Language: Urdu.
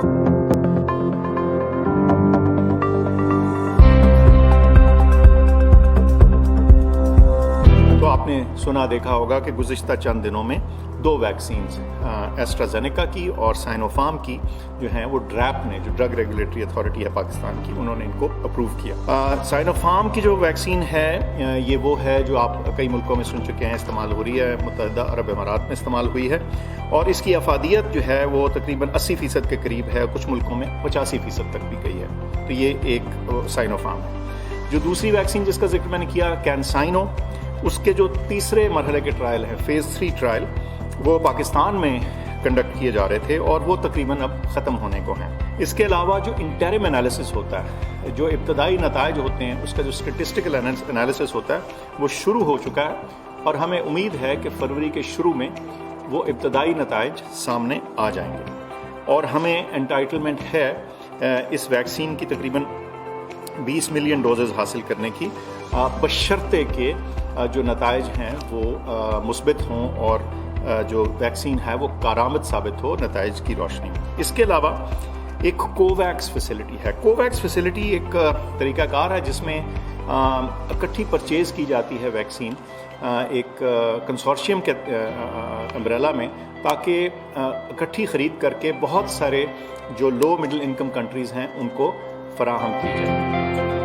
تو آپ نے سنا دیکھا ہوگا کہ گزشتہ چند دنوں میں 2 ویکسینز ایسٹرازینیکا کی اور سائنوفارم کی جو ہیں وہ ڈریپ نے، جو ڈرگ ریگولیٹری اتھارٹی ہے پاکستان کی، انہوں نے ان کو اپروو کیا۔ سائنوفارم کی جو ویکسین ہے یہ وہ ہے جو آپ کئی ملکوں میں سن چکے ہیں استعمال ہو رہی ہے، متحدہ عرب امارات میں استعمال ہوئی ہے، اور اس کی افادیت جو ہے وہ تقریباً 80% کے قریب ہے، کچھ ملکوں میں 85% تک بھی گئی ہے۔ تو یہ ایک سائنوفارم ہے۔ جو دوسری ویکسین جس کا ذکر میں نے کیا، کینسائنو، اس کے جو تیسرے مرحلے کے ٹرائل ہیں، فیز 3 ٹرائل، وہ پاکستان میں کنڈکٹ کیے جا رہے تھے اور وہ تقریباً اب ختم ہونے کو ہیں۔ اس کے علاوہ جو انٹرم انالیسس ہوتا ہے، جو ابتدائی نتائج ہوتے ہیں، اس کا جو اسٹیٹسٹیکل انالیسس ہوتا ہے وہ شروع ہو چکا ہے، اور ہمیں امید ہے کہ فروری کے شروع میں وہ ابتدائی نتائج سامنے آ جائیں گے، اور ہمیں انٹائٹلمنٹ ہے اس ویکسین کی تقریباً 20 ملین ڈوزز حاصل کرنے کی، بشرطے کہ جو نتائج ہیں وہ مثبت ہوں اور جو ویکسین ہے وہ کارآمد ثابت ہو نتائج کی روشنی میں۔ اس کے علاوہ ایک کوویکس فیسلٹی ہے۔ کوویکس فیسلٹی ایک طریقہ کار ہے جس میں اکٹھی پرچیز کی جاتی ہے ویکسین ایک کنسورشیم کے امبریلا میں، تاکہ اکٹھی خرید کر کے بہت سارے جو لو مڈل انکم کنٹریز ہیں ان کو فراہم کی جائے۔